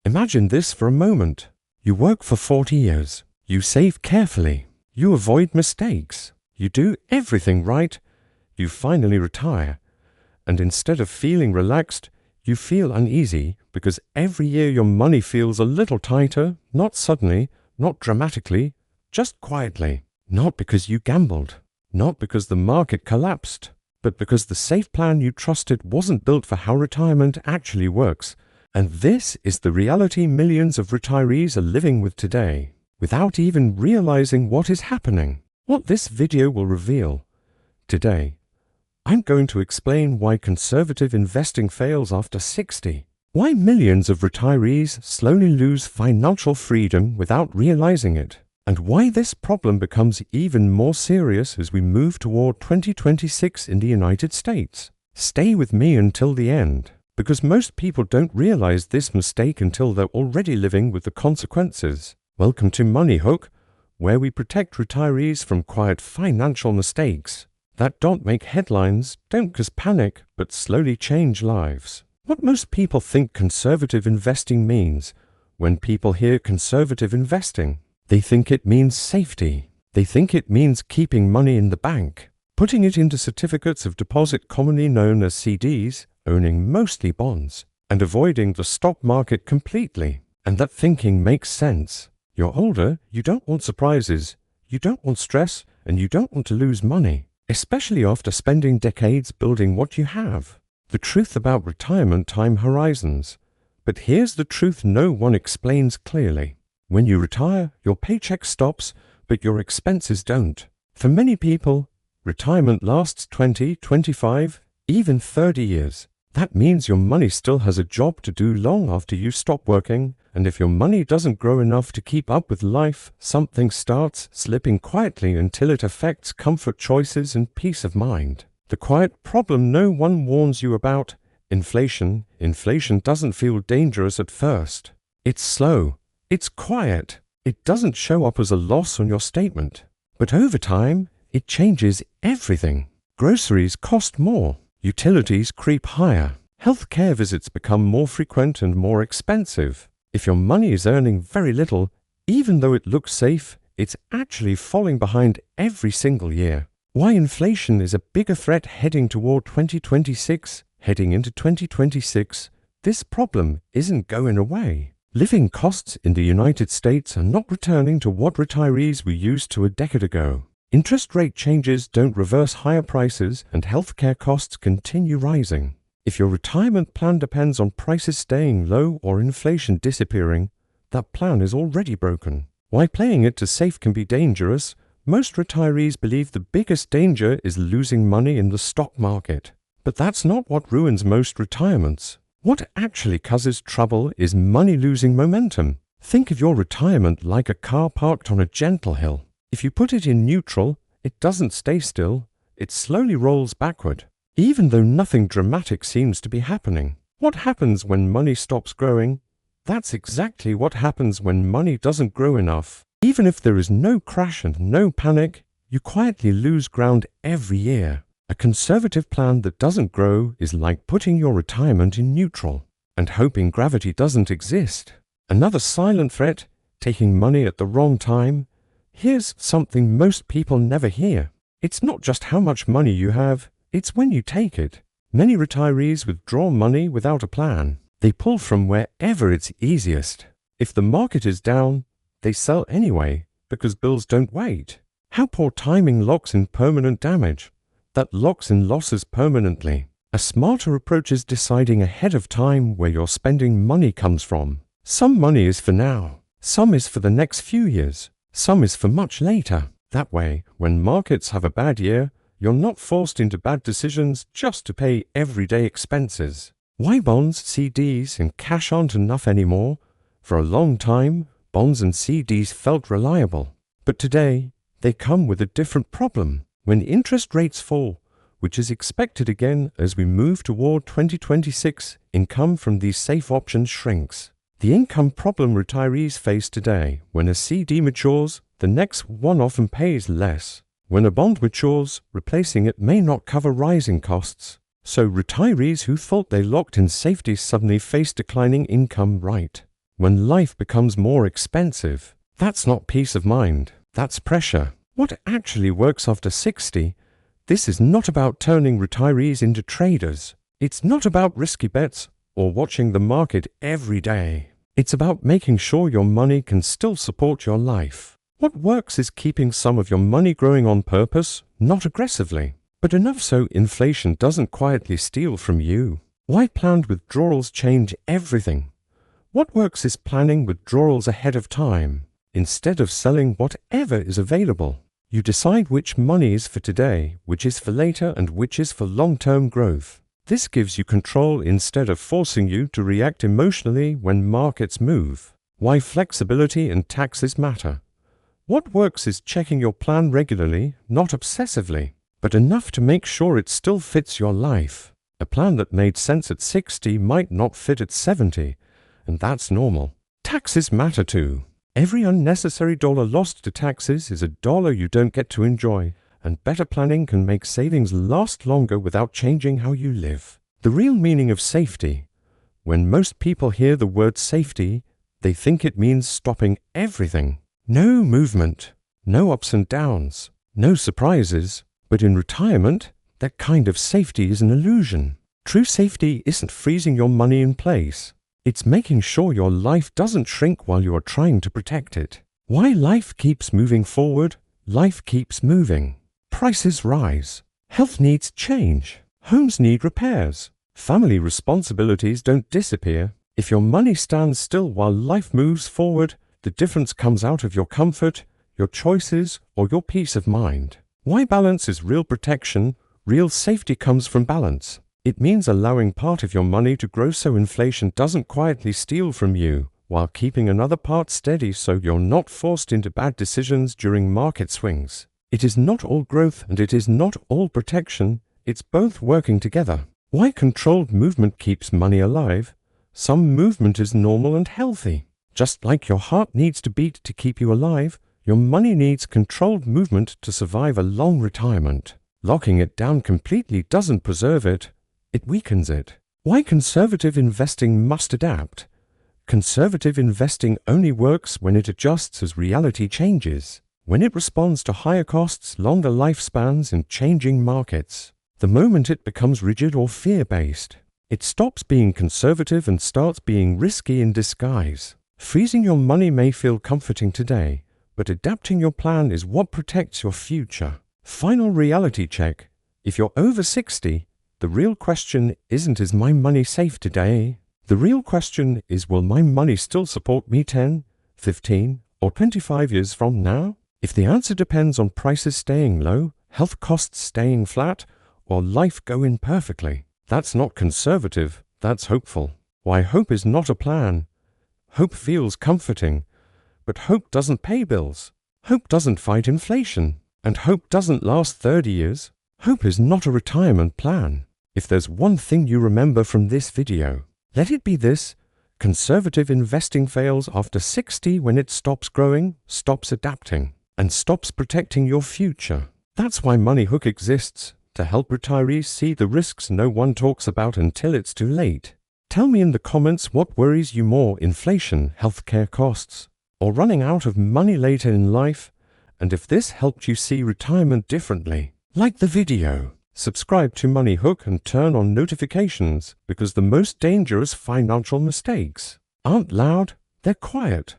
Imagine this for a moment. You work for 40 years. You save carefully. You avoid mistakes. You do everything right. You finally retire. And instead of feeling relaxed, you feel uneasy because every year your money feels a little tighter, not suddenly, not dramatically, just quietly. Not because you gambled, not because the market collapsed, but because the safe plan you trusted wasn't built for how retirement actually works. And this is the reality millions of retirees are living with today, without even realizing what is happening. What this video will reveal today, I'm going to explain why conservative investing fails after 60, why millions of retirees slowly lose financial freedom without realizing it, and why this problem becomes even more serious as we move toward 2026 in the United States. Stay with me until the end, because most people don't realize this mistake until they're already living with the consequences. Welcome to Money Hook, where we protect retirees from quiet financial mistakes that don't make headlines, don't cause panic, but slowly change lives. What most people think conservative investing means. When people hear conservative investing, they think it means safety. They think it means keeping money in the bank, putting it into certificates of deposit commonly known as CDs, owning mostly bonds, and avoiding the stock market completely. And that thinking makes sense. You're older, you don't want surprises, you don't want stress, and you don't want to lose money, especially after spending decades building what you have. The truth about retirement time horizons. But here's the truth no one explains clearly. When you retire, your paycheck stops, but your expenses don't. For many people, retirement lasts 20, 25, even 30 years. That means your money still has a job to do long after you stop working, and if your money doesn't grow enough to keep up with life, something starts slipping quietly until it affects comfort choices and peace of mind. The quiet problem no one warns you about: inflation. Inflation doesn't feel dangerous at first. It's slow. It's quiet. It doesn't show up as a loss on your statement. But over time, it changes everything. Groceries cost more. Utilities creep higher. Healthcare visits become more frequent and more expensive. If your money is earning very little, even though it looks safe, it's actually falling behind every single year. Why inflation is a bigger threat heading toward 2026, heading into 2026, this problem isn't going away. Living costs in the United States are not returning to what retirees were used to a decade ago. Interest rate changes don't reverse higher prices, and healthcare costs continue rising. If your retirement plan depends on prices staying low or inflation disappearing, that plan is already broken. Why playing it to safe can be dangerous? Most retirees believe the biggest danger is losing money in the stock market. But that's not what ruins most retirements. What actually causes trouble is money-losing momentum. Think of your retirement like a car parked on a gentle hill. If you put it in neutral, it doesn't stay still, it slowly rolls backward, even though nothing dramatic seems to be happening. What happens when money stops growing? That's exactly what happens when money doesn't grow enough. Even if there is no crash and no panic, you quietly lose ground every year. A conservative plan that doesn't grow is like putting your retirement in neutral and hoping gravity doesn't exist. Another silent threat, taking money at the wrong time. Here's something most people never hear. It's not just how much money you have, it's when you take it. Many retirees withdraw money without a plan. They pull from wherever it's easiest. If the market is down, they sell anyway, because bills don't wait. How poor timing locks in permanent damage. That locks in losses permanently. A smarter approach is deciding ahead of time where your spending money comes from. Some money is for now. Some is for the next few years. Some is for much later. That way, when markets have a bad year, you're not forced into bad decisions just to pay everyday expenses. Why bonds, CDs, and cash aren't enough anymore? For a long time, bonds and CDs felt reliable. But today, they come with a different problem. When interest rates fall, which is expected again as we move toward 2026, income from these safe options shrinks. The income problem retirees face today: when a CD matures, the next one often pays less. When a bond matures, replacing it may not cover rising costs. So retirees who thought they locked in safety suddenly face declining income right when life becomes more expensive. That's not peace of mind, that's pressure. What actually works after 60? This is not about turning retirees into traders. It's not about risky bets or watching the market every day. It's about making sure your money can still support your life. What works is keeping some of your money growing on purpose, not aggressively, but enough so inflation doesn't quietly steal from you. Why planned withdrawals change everything? What works is planning withdrawals ahead of time. Instead of selling whatever is available, you decide which money is for today, which is for later, and which is for long-term growth. This gives you control instead of forcing you to react emotionally when markets move. Why flexibility and taxes matter. What works is checking your plan regularly, not obsessively, but enough to make sure it still fits your life. A plan that made sense at 60 might not fit at 70, and that's normal. Taxes matter too. Every unnecessary dollar lost to taxes is a dollar you don't get to enjoy, and better planning can make savings last longer without changing how you live. The real meaning of safety. When most people hear the word safety, they think it means stopping everything. No movement, no ups and downs, no surprises. But in retirement, that kind of safety is an illusion. True safety isn't freezing your money in place. It's making sure your life doesn't shrink while you are trying to protect it. Why life keeps moving forward? Life keeps moving. Prices rise. Health needs change. Homes need repairs. Family responsibilities don't disappear. If your money stands still while life moves forward, the difference comes out of your comfort, your choices, or your peace of mind. Why balance is real protection? Real safety comes from balance. It means allowing part of your money to grow so inflation doesn't quietly steal from you, while keeping another part steady so you're not forced into bad decisions during market swings. It is not all growth and it is not all protection, it's both working together. Why controlled movement keeps money alive? Some movement is normal and healthy. Just like your heart needs to beat to keep you alive, your money needs controlled movement to survive a long retirement. Locking it down completely doesn't preserve it, it weakens it. Why conservative investing must adapt? Conservative investing only works when it adjusts as reality changes, when it responds to higher costs, longer lifespans, and changing markets. The moment it becomes rigid or fear-based, it stops being conservative and starts being risky in disguise. Freezing your money may feel comforting today, but adapting your plan is what protects your future. Final reality check. If you're over 60, the real question isn't is my money safe today? The real question is will my money still support me 10, 15, or 25 years from now? If the answer depends on prices staying low, health costs staying flat, or life going perfectly, that's not conservative, that's hopeful. Why hope is not a plan. Hope feels comforting, but hope doesn't pay bills. Hope doesn't fight inflation, and hope doesn't last 30 years. Hope is not a retirement plan. If there's one thing you remember from this video, let it be this: conservative investing fails after 60 when it stops growing, stops adapting, and stops protecting your future. That's why Money Hook exists, to help retirees see the risks no one talks about until it's too late. Tell me in the comments what worries you more: inflation, healthcare costs, or running out of money later in life, and if this helped you see retirement differently. Like the video, subscribe to Money Hook and turn on notifications, because the most dangerous financial mistakes aren't loud, they're quiet.